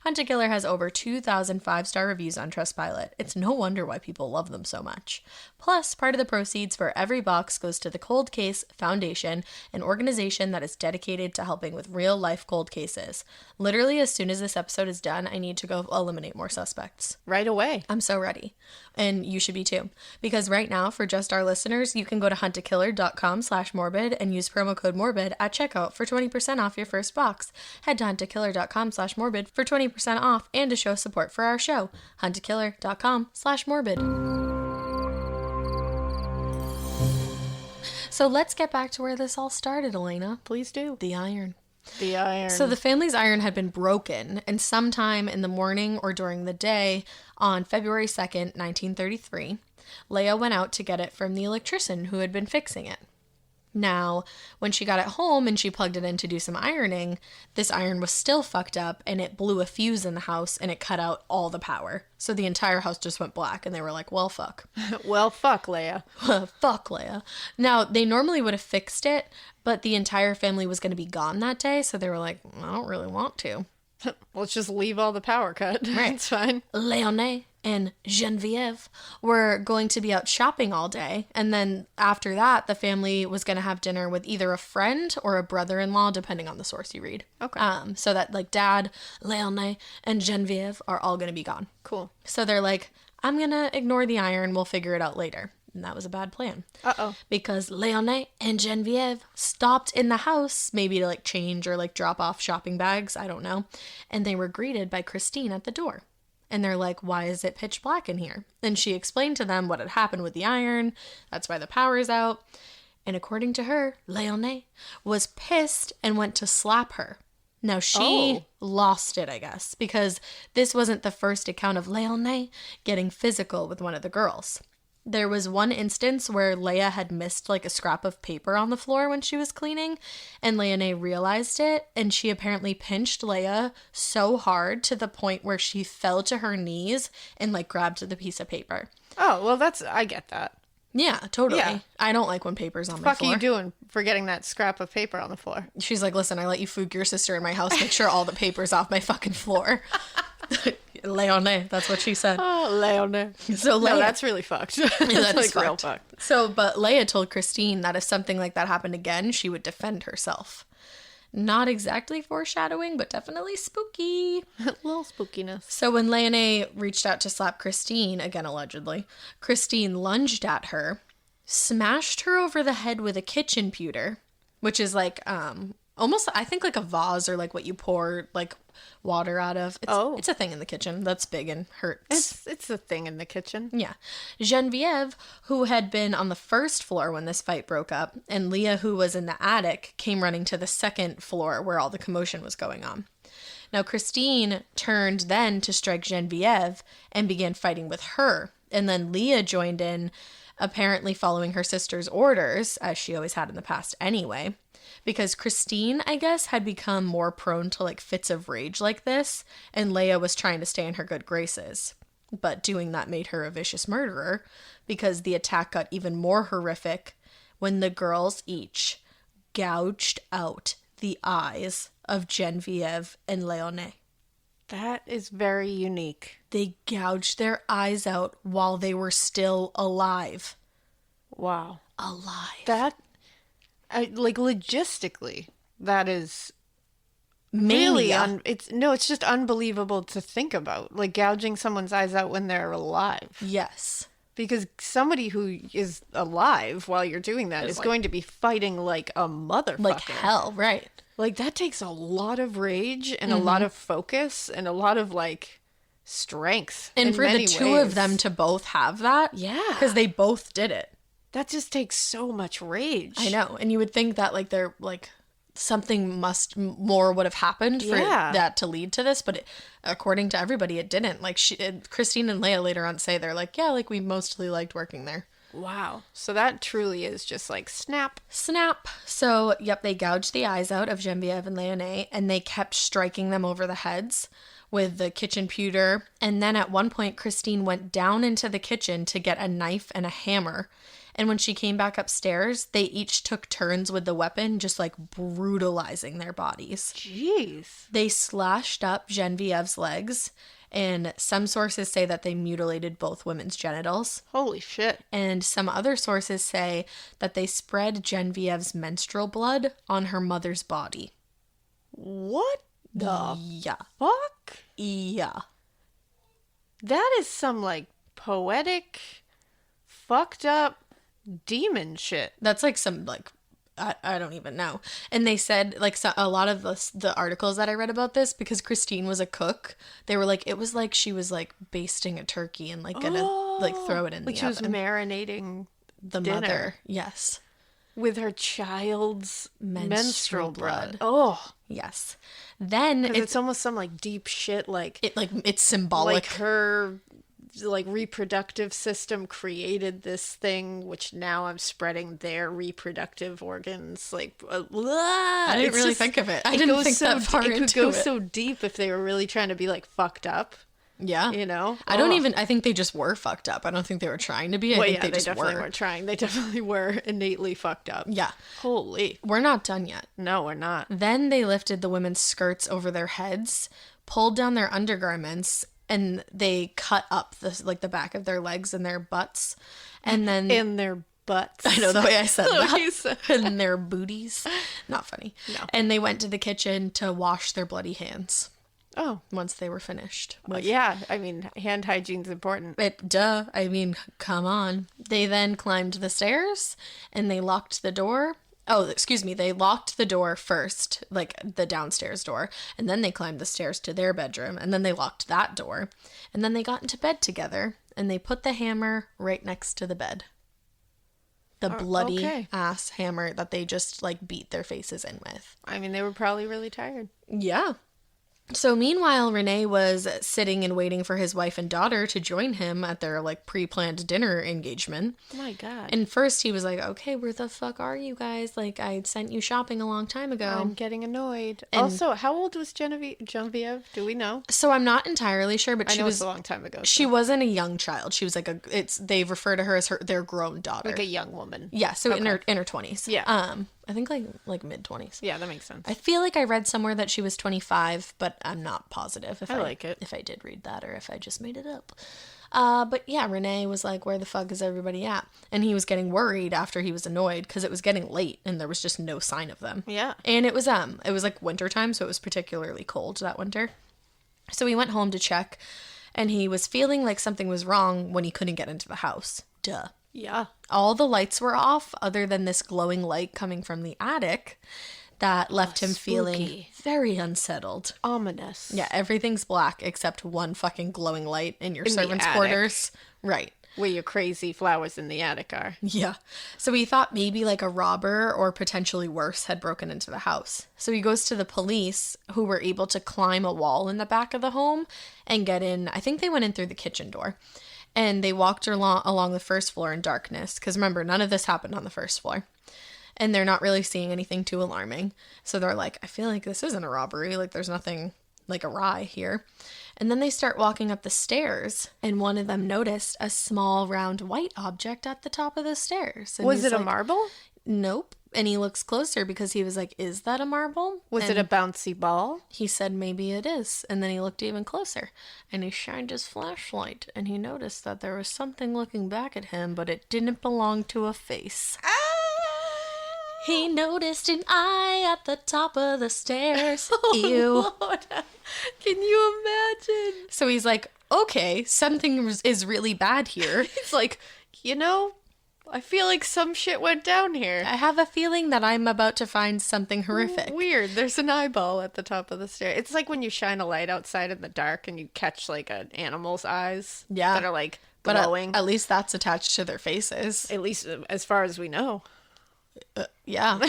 Hunt a Killer has over 2,000 5-star reviews on Trustpilot. It's no wonder why people love them so much. Plus, part of the proceeds for every box goes to the Cold Case Foundation, an organization that is dedicated to helping with real-life cold cases. Literally, as soon as this episode is done, I need to go eliminate more suspects. Right away. I'm so ready. And you should be too. Because right now, for just our listeners, you can go to huntakiller.com/morbid and use promo code morbid at checkout for 20% off your first box. Head to huntakiller.com/morbid for 20% off and to show support for our show. huntakiller.com/morbid. So let's get back to where this all started, Alaina. Please do. The iron. The iron. So the family's iron had been broken, and sometime in the morning or during the day on February 2nd, 1933, Lea went out to get it from the electrician who had been fixing it. Now, when she got it home and she plugged it in to do some ironing, this iron was still fucked up and it blew a fuse in the house and it cut out all the power. So the entire house just went black and they were like, well, fuck. Well, fuck, Lea. Fuck, Lea. Now, they normally would have fixed it, but the entire family was going to be gone that day. So they were like, I don't really want to. Let's just leave all the power cut. Right. It's fine. Léonie and Geneviève were going to be out shopping all day. And then after that, the family was going to have dinner with either a friend or a brother-in-law, depending on the source you read. Okay. So that like Dad, Léonie, and Geneviève are all going to be gone. Cool. So they're like, I'm going to ignore the iron. We'll figure it out later. And that was a bad plan. Uh-oh. Because Léonie and Geneviève stopped in the house, maybe to like change or like drop off shopping bags. I don't know. And they were greeted by Christine at the door. And they're like, why is it pitch black in here? And she explained to them what had happened with the iron. That's why the power's out. And according to her, Léonie was pissed and went to slap her. Now, she lost it, I guess, because this wasn't the first account of Léonie getting physical with one of the girls. There was one instance where Lea had missed like a scrap of paper on the floor when she was cleaning, and Léonie realized it, and she apparently pinched Lea so hard to the point where she fell to her knees and like grabbed the piece of paper. Oh, well, I get that. Yeah, totally. Yeah. I don't like when paper's on my What the floor. fuck are you doing for getting that scrap of paper on the floor? She's like, listen, I let you food your sister in my house. Make sure all the paper's off my fucking floor. Léonie, that's what she said. Oh, Léonie. So Lea, No, that's really fucked. that That's is like real fucked. fucked. So, but Lea told Christine that if something like that happened again, she would defend herself. Not exactly foreshadowing, but definitely spooky. A little spookiness. So when Léonie reached out to slap Christine, again allegedly, Christine lunged at her, smashed her over the head with a kitchen pewter, which is like almost, I think, like a vase or like what you pour like water out of. It's a thing in the kitchen that's big and hurts. It's a thing in the kitchen. Yeah. Geneviève, who had been on the first floor when this fight broke up, and Lea, who was in the attic, came running to the second floor where all the commotion was going on. Now, Christine turned then to strike Geneviève and began fighting with her. And then Lea joined in, apparently following her sister's orders, as she always had in the past anyway. Because Christine, I guess, had become more prone to like fits of rage like this, and Lea was trying to stay in her good graces. But doing that made her a vicious murderer, because the attack got even more horrific when the girls each gouged out the eyes of Geneviève and Léonie. That is very unique. They gouged their eyes out while they were still alive. Wow. Alive. That, like, logistically, that is Mania. really, it's just unbelievable to think about. Like, gouging someone's eyes out when they're alive. Yes. Because somebody who is alive while you're doing that is like, going to be fighting like a motherfucker. Like hell, right. Like, that takes a lot of rage and a lot of focus and a lot of, like, strength. And for the two of them to both have that. Yeah. Because they both did it. That just takes so much rage. I know. And you would think that, like, they're, like, something more would have happened for that to lead to this. But according to everybody, it didn't. Like, Christine and Lea later on say they're like, yeah, like, we mostly liked working there. Wow. So that truly is just like snap. Snap. So, yep, they gouged the eyes out of Geneviève and Léonie, and they kept striking them over the heads with the kitchen pewter. And then at one point, Christine went down into the kitchen to get a knife and a hammer. And when she came back upstairs, they each took turns with the weapon, just like brutalizing their bodies. Jeez. They slashed up Genevieve's legs, and some sources say that they mutilated both women's genitals. Holy shit. And some other sources say that they spread Genevieve's menstrual blood on her mother's body. What the Yeah. fuck? Yeah. That is some like poetic, fucked up demon shit. That's like some like I don't even know. And they said like a lot of the articles that I read about this, because Christine was a cook, they were like it was like she was like basting a turkey and like gonna like throw it in like the she was oven. marinating The dinner mother. Yes. with her child's menstrual blood. blood. Oh, Yes. Then it's almost some like deep shit, like it's symbolic. like her like reproductive system created this thing, which now I'm spreading their reproductive organs. Like, I didn't really think of it. I didn't think that far into it. It could go so deep if they were really trying to be like fucked up. Yeah. You know? I think they just were fucked up. I don't think they were trying to be. I think they just definitely were. weren't trying. They definitely were innately fucked up. Yeah. Holy. We're not done yet. No, we're not. Then they lifted the women's skirts over their heads, pulled down their undergarments, and they cut up the back of their legs and their butts. And then... In their butts. I know the way I said that. And their booties. Not funny. No. And they went to the kitchen to wash their bloody hands. Oh. Once they were finished. Yeah, I mean, hand hygiene's important. I mean, come on. They then climbed the stairs and they locked the door. Oh, excuse me. They locked the door first, like the downstairs door, and then they climbed the stairs to their bedroom, and then they locked that door, and then they got into bed together, and they put the hammer right next to the bed. The bloody ass hammer that they just like beat their faces in with. I mean, they were probably really tired. Yeah. So meanwhile, Rene was sitting and waiting for his wife and daughter to join him at their like pre-planned dinner engagement. Oh my God. And first he was like, okay, where the fuck are you guys? Like, I sent you shopping a long time ago. I'm getting annoyed. And also, how old was Genevieve? Do we know? So I'm not entirely sure, but I she know was it's a long time ago. So. She wasn't a young child. She was like they refer to her as their grown daughter. Like a young woman. Yeah, so in her 20s. Yeah. I think like mid 20s. Yeah, that makes sense. I feel like I read somewhere that she was 25, but I'm not positive if I like it. If I did read that or if I just made it up. But yeah, Rene was like, where the fuck is everybody at? And he was getting worried after he was annoyed because it was getting late and there was just no sign of them. Yeah. And it was like wintertime, so it was particularly cold that winter. So he went home to check and he was feeling like something was wrong when he couldn't get into the house. Duh. Yeah. All the lights were off other than this glowing light coming from the attic that left him feeling very unsettled. Ominous. Yeah, everything's black except one fucking glowing light in your servants' quarters. Right. Where your crazy flowers in the attic are. Yeah. So he thought maybe like a robber or potentially worse had broken into the house. So he goes to the police who were able to climb a wall in the back of the home and get in. I think they went in through the kitchen door. And they walked along the first floor in darkness. Because remember, none of this happened on the first floor. And they're not really seeing anything too alarming. So they're like, I feel like this isn't a robbery. Like, there's nothing like awry here. And then they start walking up the stairs. And one of them noticed a small, round, white object at the top of the stairs. And was it a marble? Nope. And he looks closer because he was like, is that a marble? Was it a bouncy ball? He said, maybe it is. And then he looked even closer and he shined his flashlight and he noticed that there was something looking back at him, but it didn't belong to a face. Ah! He noticed an eye at the top of the stairs. Ew. Lord. Can you imagine? So he's like, okay, something is really bad here. He's like, I feel like some shit went down here. I have a feeling that I'm about to find something horrific. Weird. There's an eyeball at the top of the stair. It's like when you shine a light outside in the dark and you catch like an animal's eyes. Yeah. That are like glowing. But at least that's attached to their faces. At least as far as we know. Yeah.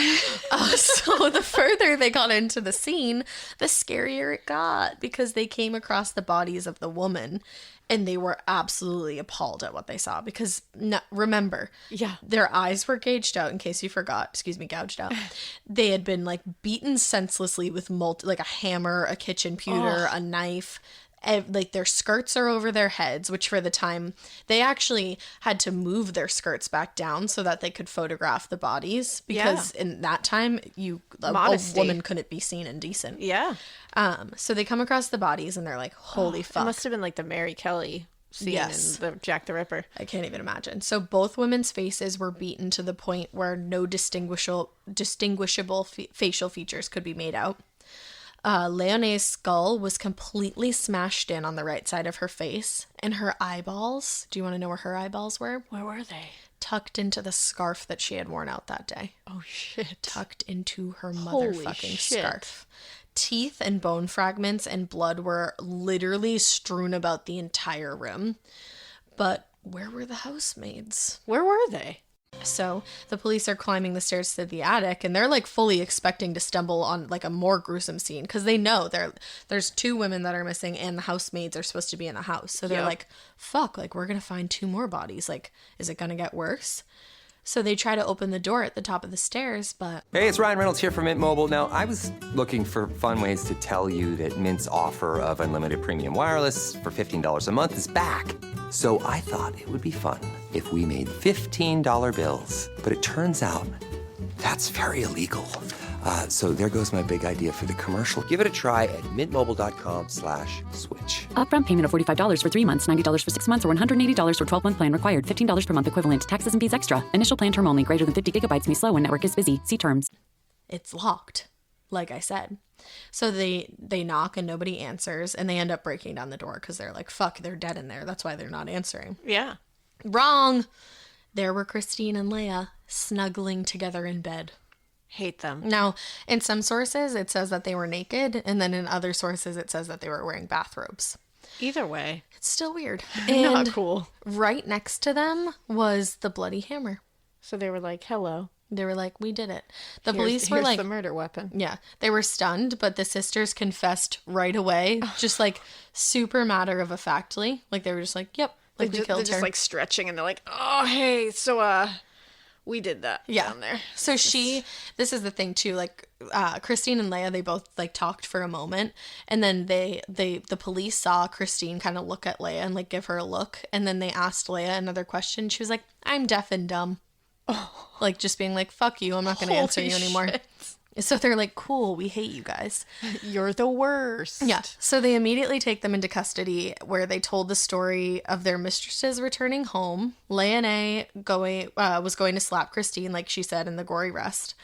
So the further they got into the scene, the scarier it got because they came across the bodies of the woman and they were absolutely appalled at what they saw because remember, their eyes were gouged out in case you forgot. Gouged out. They had been like beaten senselessly with like a hammer, a kitchen pewter, a knife. Like their skirts are over their heads, which for the time they actually had to move their skirts back down so that they could photograph the bodies because in that time a woman couldn't be seen indecent. Yeah. So they come across the bodies and they're like, holy fuck. It must have been like the Mary Kelly scene in the Jack the Ripper. I can't even imagine. So both women's faces were beaten to the point where no distinguishable facial features could be made out. Leone's skull was completely smashed in on the right side of her face, and her eyeballs, do you want to know where her eyeballs were? Where were they? Tucked into the scarf that she had worn out that day. Oh, shit. Tucked into her Holy motherfucking shit. scarf. Teeth and bone fragments and blood were literally strewn about the entire room. But where were the housemaids? Where were they? So the police are climbing the stairs to the attic, and they're like fully expecting to stumble on like a more gruesome scene because they know there's 2 women that are missing and the housemaids are supposed to be in the house. So they're like, fuck, like we're going to find 2 more bodies. Like, is it going to get worse? So they try to open the door at the top of the stairs, but... Hey, it's Ryan Reynolds here from Mint Mobile. Now, I was looking for fun ways to tell you that Mint's offer of unlimited premium wireless for $15 a month is back. So I thought it would be fun if we made $15 bills. But it turns out that's very illegal. So there goes my big idea for the commercial. Give it a try at mintmobile.com/switch. Upfront payment of $45 for 3 months, $90 for 6 months, or $180 for 12-month plan required. $15 per month equivalent. Taxes and fees extra. Initial plan term only. Greater than 50 gigabytes may slow when network is busy. See terms. It's locked, like I said. So they knock and nobody answers, and they end up breaking down the door because they're like, fuck, they're dead in there. That's why they're not answering. Yeah. Wrong. There were Christine and Lea snuggling together in bed. Hate them. Now, in some sources, it says that they were naked, and then in other sources, it says that they were wearing bathrobes. Either way. It's still weird. Not cool. Right next to them was the bloody hammer. So they were like, hello. They were like, we did it. The police were here's like... the murder weapon. Yeah. They were stunned, but the sisters confessed right away. Just like super matter of factly. Like they were just like, yep. Like we killed her. They're just like stretching, and they're like, oh, hey, so we did that down there. So this is the thing too, like Christine and Lea, they both like talked for a moment, and then the police saw Christine kind of look at Lea and like give her a look, and then they asked Lea another question. She was like, I'm deaf and dumb. Oh. Like just being like, fuck you, I'm not going to answer you anymore. Shit. So they're like, cool, we hate you guys. You're the worst. Yeah. So they immediately take them into custody, where they told the story of their mistresses returning home. Leonie was going to slap Christine, like she said in the gory rest.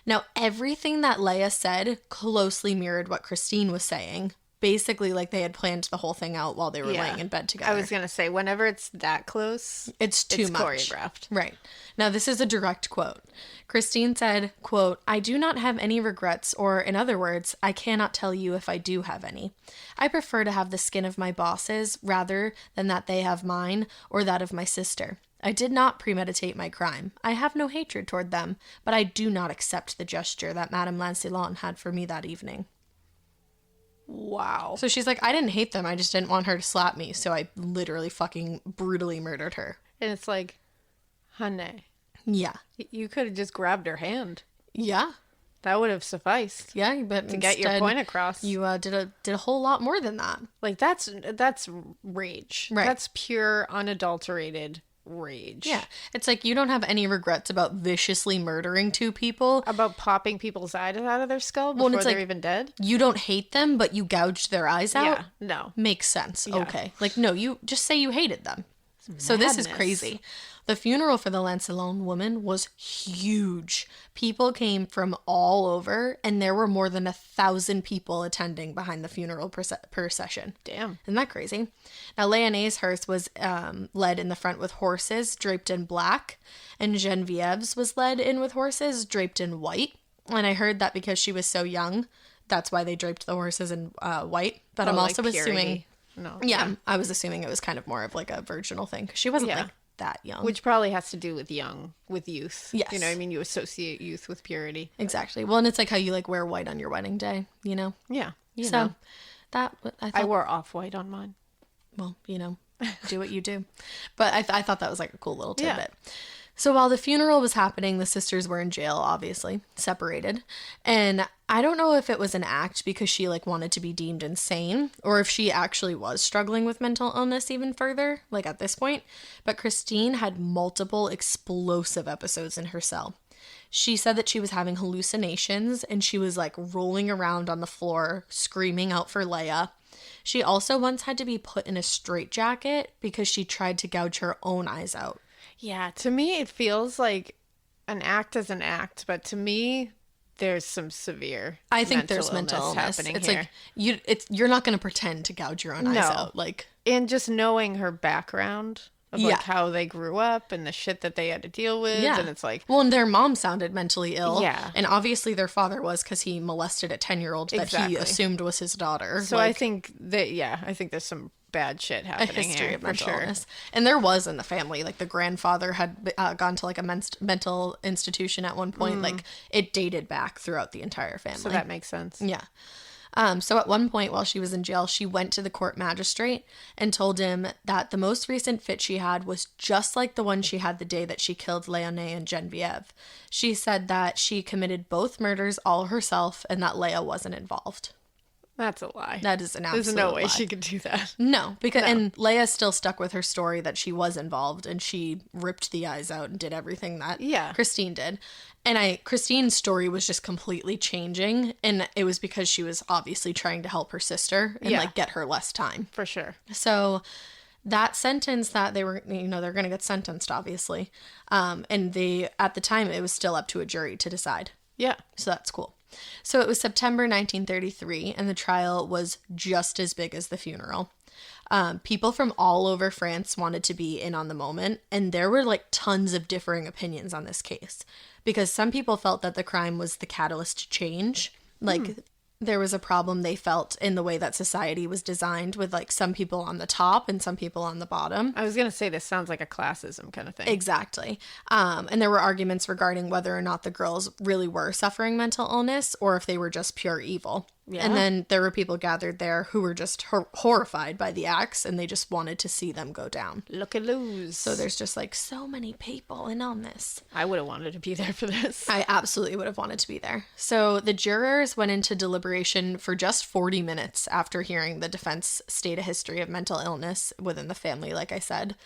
Now, everything that Lea said closely mirrored what Christine was saying. Basically, like they had planned the whole thing out while they were laying in bed together. I was going to say, whenever it's that close, it's too much. Choreographed. Right. Now, this is a direct quote. Christine said, quote, I do not have any regrets, or in other words, I cannot tell you if I do have any. I prefer to have the skin of my bosses rather than that they have mine or that of my sister. I did not premeditate my crime. I have no hatred toward them, but I do not accept the gesture that Madame Lancelin had for me that evening. Wow. So she's like, I didn't hate them. I just didn't want her to slap me. So I literally fucking brutally murdered her. And it's like, honey. Yeah. You could have just grabbed her hand. Yeah. That would have sufficed. Yeah, but to get your point across. You did a whole lot more than that. Like that's rage. Right. That's pure unadulterated rage. Yeah. It's like you don't have any regrets about viciously murdering 2 people. About popping people's eyes out of their skull before they're even dead. You don't hate them, but you gouged their eyes out? Yeah. No. Makes sense. Yeah. Okay. Like, no, you just say you hated them. So Madness. this is crazy. The funeral for the Lancelin woman was huge. People came from all over, and there were more than 1,000 people attending behind the funeral procession. Damn. Isn't that crazy? Now, Leonie's hearse was led in the front with horses draped in black, and Genevieve's was led in with horses draped in white. And I heard that because she was so young, that's why they draped the horses in white. But I'm also assuming... No. Yeah, I was assuming it was kind of more of like a virginal thing, because she wasn't like that young. Which probably has to do with youth. Yes. You know what I mean? You associate youth with purity. Exactly. Well, and it's like how you like wear white on your wedding day, you know? Yeah. So know. That, I wore off-white on mine. Well, you know, do what you do. But I thought that was like a cool little tidbit. Yeah. So while the funeral was happening, the sisters were in jail, obviously, separated. And I don't know if it was an act because she like wanted to be deemed insane, or if she actually was struggling with mental illness even further, like at this point. But Christine had multiple explosive episodes in her cell. She said that she was having hallucinations, and she was like rolling around on the floor, screaming out for Lea. She also once had to be put in a straitjacket because she tried to gouge her own eyes out. Yeah, to me, it feels like an act is an act, but to me, there's some severe. I think there's mental illness happening it's here. Like you're not going to pretend to gouge your own eyes out, like. And just knowing her background of like how they grew up and the shit that they had to deal with, and it's like, well, and their mom sounded mentally ill, yeah, and obviously their father was, because he molested a 10-year-old that he assumed was his daughter. So like, I think that I think there's some bad shit A happening history here, of for mental sure. illness. And there was in the family, like the grandfather had gone to like a mental institution at one point. Like it dated back throughout the entire family. So that makes sense. Yeah. So at one point while she was in jail, she went to the court magistrate and told him that the most recent fit she had was just like the one she had the day that she killed Léonie and Geneviève. She said that she committed both murders all herself and that Lea wasn't involved. That's a lie. That is an absolute There's no way lie. she could do that. No, because and Lea still stuck with her story that she was involved and she ripped the eyes out and did everything that Christine did. And Christine's story was just completely changing, and it was because she was obviously trying to help her sister and like get her less time. For sure. So that sentence that they were, you know, they're going to get sentenced obviously. And they at the time it was still up to a jury to decide. Yeah. So that's cool. So it was September 1933, and the trial was just as big as the funeral. People from all over France wanted to be in on the moment, and there were like tons of differing opinions on this case because some people felt that the crime was the catalyst to change. Like there was a problem they felt in the way that society was designed with like some people on the top and some people on the bottom. I was going to say this sounds like a classism kind of thing. Exactly. And there were arguments regarding whether or not the girls really were suffering mental illness or if they were just pure evil. Yeah. And then there were people gathered there who were just horrified by the acts and they just wanted to see them go down. Look at lose. So there's just like so many people in on this. I would have wanted to be there for this. I absolutely would have wanted to be there. So the jurors went into deliberation for just 40 minutes after hearing the defense state a history of mental illness within the family, like I said.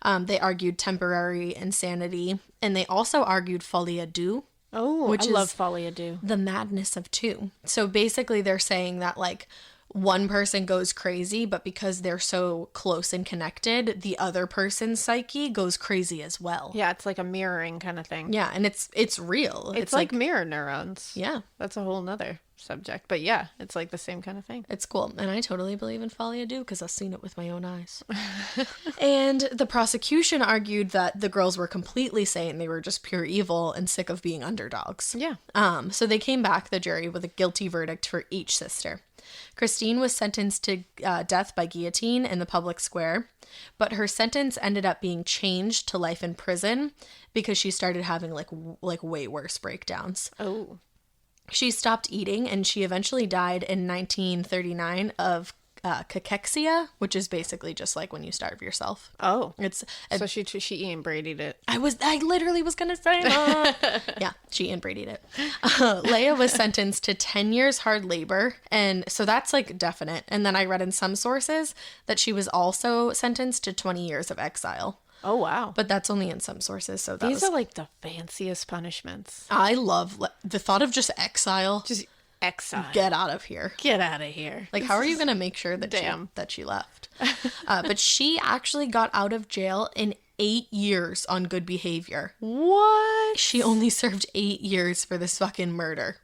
They argued temporary insanity, and they also argued folie à deux. Oh, which I love is folie à deux. The madness of two. So basically they're saying that like one person goes crazy, but because they're so close and connected, the other person's psyche goes crazy as well. Yeah, it's like a mirroring kind of thing. Yeah, and it's real. It's like mirror neurons. Yeah. That's a whole nother subject. But yeah, it's like the same kind of thing. It's cool. And I totally believe in folie à deux because I've seen it with my own eyes. And the prosecution argued that the girls were completely sane. They were just pure evil and sick of being underdogs. Yeah. So they came back, the jury, with a guilty verdict for each sister. Christine was sentenced to death by guillotine in the public square, but her sentence ended up being changed to life in prison because she started having like way worse breakdowns. Oh. She stopped eating and she eventually died in 1939 of cachexia, which is basically just like when you starve yourself. Oh. So she Ian Brady'd it. I literally was gonna say that. Yeah, she Ian Brady'd it. Lea was sentenced to 10 years hard labor, and so that's like definite. And then I read in some sources that she was also sentenced to 20 years of exile. Oh, wow. But that's only in some sources. So these are like the fanciest punishments. I love the thought of just exile. Just exile. Get out of here. Get out of here. Like, how are you going to make sure that she left? But she actually got out of jail in 8 years on good behavior. What? She only served 8 years for this fucking murder.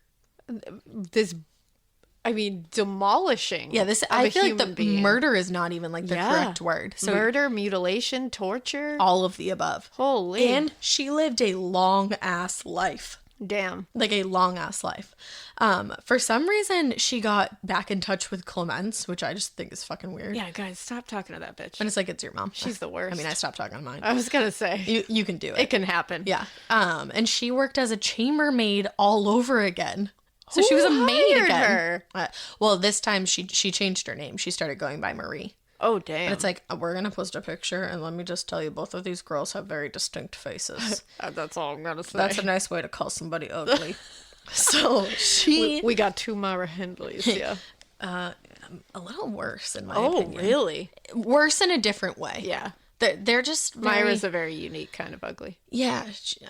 Demolishing. Yeah, I feel like murder is not even like the correct word. So murder, mutilation, torture, all of the above. Holy. And she lived a long ass life. Damn. Like a long ass life. For some reason, she got back in touch with Clemence, which I just think is fucking weird. Yeah, guys, stop talking to that bitch. And it's like, it's your mom. She's the worst. I mean, I stopped talking to mine. I was gonna say. You can do it. It can happen. Yeah. And she worked as a chambermaid all over again. So she was a maid again. Well, this time she changed her name. She started going by Marie. Oh, damn. And it's like, we're going to post a picture, and let me just tell you, both of these girls have very distinct faces. That's all I'm going to say. That's a nice way to call somebody ugly. So she... We got two Mara Hindleys, yeah. A little worse, in my opinion. Oh, really? Worse in a different way. Yeah. They're just Myra's a very unique kind of ugly. Yeah,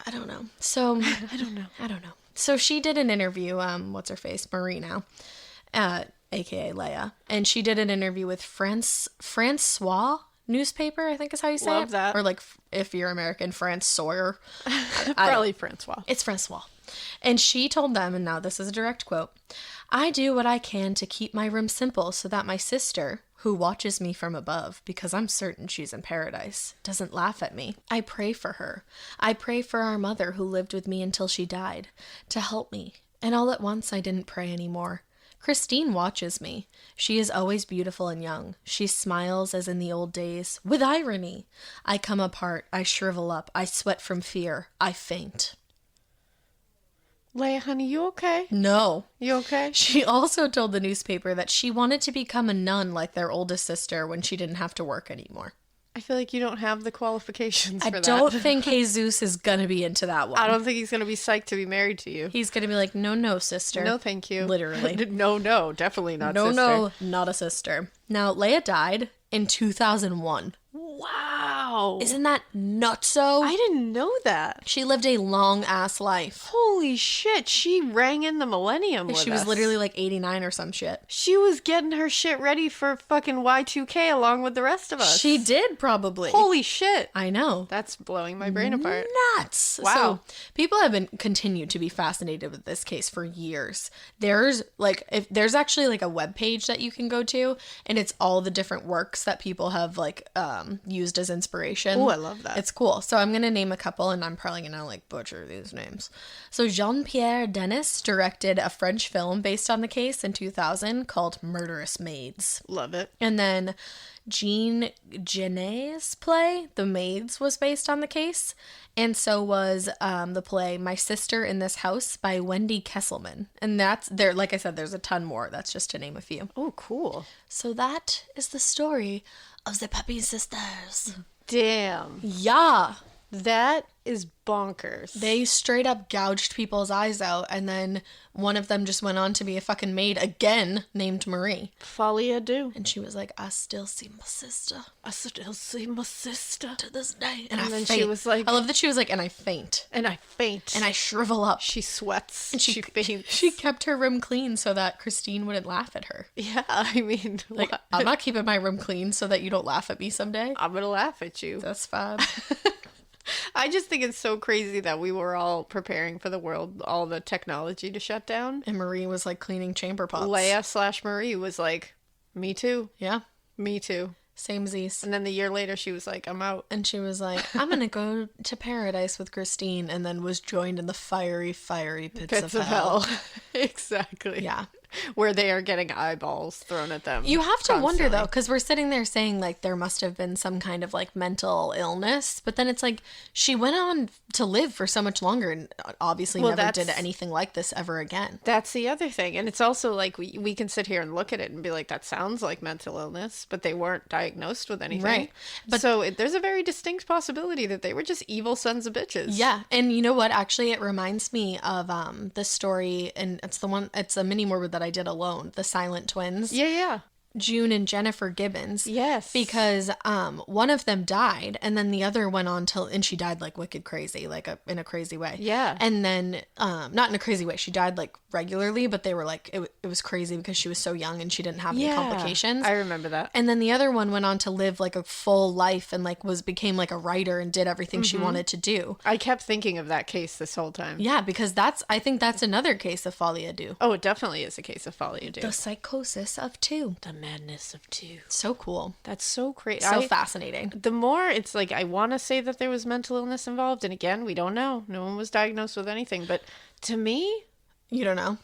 I don't know. So... I don't know. So she did an interview, what's her face? Marie now. AKA Lea. And she did an interview with Francois newspaper, I think is how you say it. Love that. Or like, if you're American, Francois. Probably Francois. It's Francois. And she told them, and now this is a direct quote, "I do what I can to keep my room simple so that my sister, who watches me from above, because I'm certain she's in paradise, doesn't laugh at me. I pray for her. I pray for our mother who lived with me until she died, to help me. And all at once I didn't pray anymore. Christine watches me. She is always beautiful and young. She smiles as in the old days, with irony. I come apart, I shrivel up, I sweat from fear, I faint. Lea, honey, you okay? No. You okay? She also told the newspaper that she wanted to become a nun like their oldest sister when she didn't have to work anymore. I feel like you don't have the qualifications for that. I don't think Jesus is going to be into that one. I don't think he's going to be psyched to be married to you. He's going to be like, no, sister. No, thank you. Literally. No, definitely not no, sister. No, not a sister. Now, Lea died in 2001. Wow. Isn't that nutso? I didn't know that. She lived a long-ass life. Holy shit, she rang in the millennium with She was literally like 89 or some shit. She was getting her shit ready for fucking Y2K along with the rest of us. She did, probably. Holy shit. I know. That's blowing my brain apart. Nuts. Wow. So people have continued to be fascinated with this case for years. There's actually like a webpage that you can go to, and it's all the different works that people have like used as inspiration. Oh, I love that. It's cool. So I'm going to name a couple, and I'm probably going to like butcher these names. So Jean-Pierre Denis directed a French film based on the case in 2000 called Murderous Maids. Love it. And then Jean Genet's play, The Maids, was based on the case. And so was the play My Sister in This House by Wendy Kesselman. And that's there, like I said, there's a ton more. That's just to name a few. Oh, cool. So that is the story of the Papin Sisters. Damn. Yeah. That is bonkers. They straight up gouged people's eyes out, and then one of them just went on to be a fucking maid again named Marie. Folie deux. And she was like, I still see my sister. I still see my sister. To this day. And And I then faint. she was like... I love that she was like, and I faint. And I faint. And I shrivel up. She sweats. And she faints. She kept her room clean so that Christine wouldn't laugh at her. Yeah, I mean... Like, what? I'm not keeping my room clean so that you don't laugh at me someday. I'm gonna laugh at you. That's fine. I just think it's so crazy that we were all preparing for the world, all the technology to shut down. And Marie was like cleaning chamber pots. Lea/Marie was like, me too. Yeah. Me too. Samesies. And then the year later, she was like, I'm out. And she was like, I'm going to go to paradise with Christine, and then was joined in the fiery pits of hell. Exactly. Yeah. Where they are getting eyeballs thrown at them. You have to wonder, constantly. though, because we're sitting there saying, like, there must have been some kind of, like, mental illness. But then it's like, she went on to live for so much longer and obviously never did anything like this ever again. That's the other thing. And it's also like, we can sit here and look at it and be like, that sounds like mental illness, but they weren't diagnosed with anything. Right. But so there's a very distinct possibility that they were just evil sons of bitches. Yeah. And you know what? Actually, it reminds me of the story, and it's a mini morbid that I did alone, the Silent Twins. Yeah. June and Jennifer Gibbons. Yes. Because one of them died, and then the other went on and she died like wicked crazy, like in a crazy way. Yeah. And then, not in a crazy way, she died like regularly, but they were like, it was crazy because she was so young and she didn't have any complications. I remember that. And then the other one went on to live like a full life and like became like a writer and did everything she wanted to do. I kept thinking of that case this whole time. Yeah, because I think that's another case of folie à deux. Oh, it definitely is a case of folie à deux. The psychosis of two. The madness of two. So cool. That's so crazy. So fascinating. The more it's like, I want to say that there was mental illness involved. And again, we don't know. No one was diagnosed with anything. But to me, you don't know.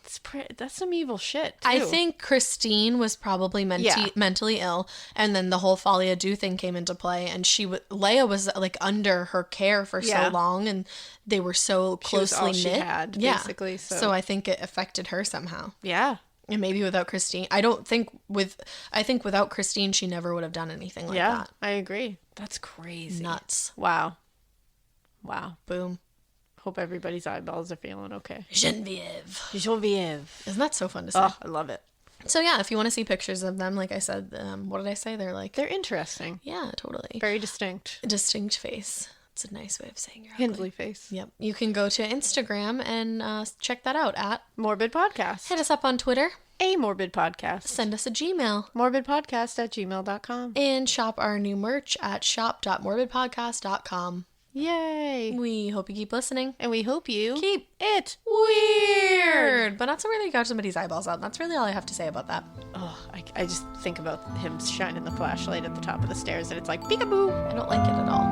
That's some evil shit, too. I think Christine was probably mentally ill, and then the whole folie à deux thing came into play, and Lea was like under her care for so long, and they were so closely knit. She had, basically. So I think it affected her somehow. Yeah. And maybe without Christine, I think without Christine, she never would have done anything like that. Yeah, I agree. That's crazy. Nuts. Wow. Boom. Hope everybody's eyeballs are feeling okay. Genevieve. Isn't that so fun to say? Oh, I love it. So yeah, if you want to see pictures of them, like I said, what did I say? They're interesting. Yeah, totally. Very distinct. Distinct face. It's a nice way of saying you're Hindley ugly. face. Yep. You can go to Instagram and check that out at Morbid Podcast. Hit us up on Twitter. A Morbid Podcast. Send us a Gmail. morbidpodcast@gmail.com. And shop our new merch at shop.morbidpodcast.com. Yay. We hope you keep listening. And we hope you keep it weird. But not so really got somebody's eyeballs out. That's really all I have to say about that. Oh, I just think about him shining the flashlight at the top of the stairs and it's like, peekaboo. I don't like it at all.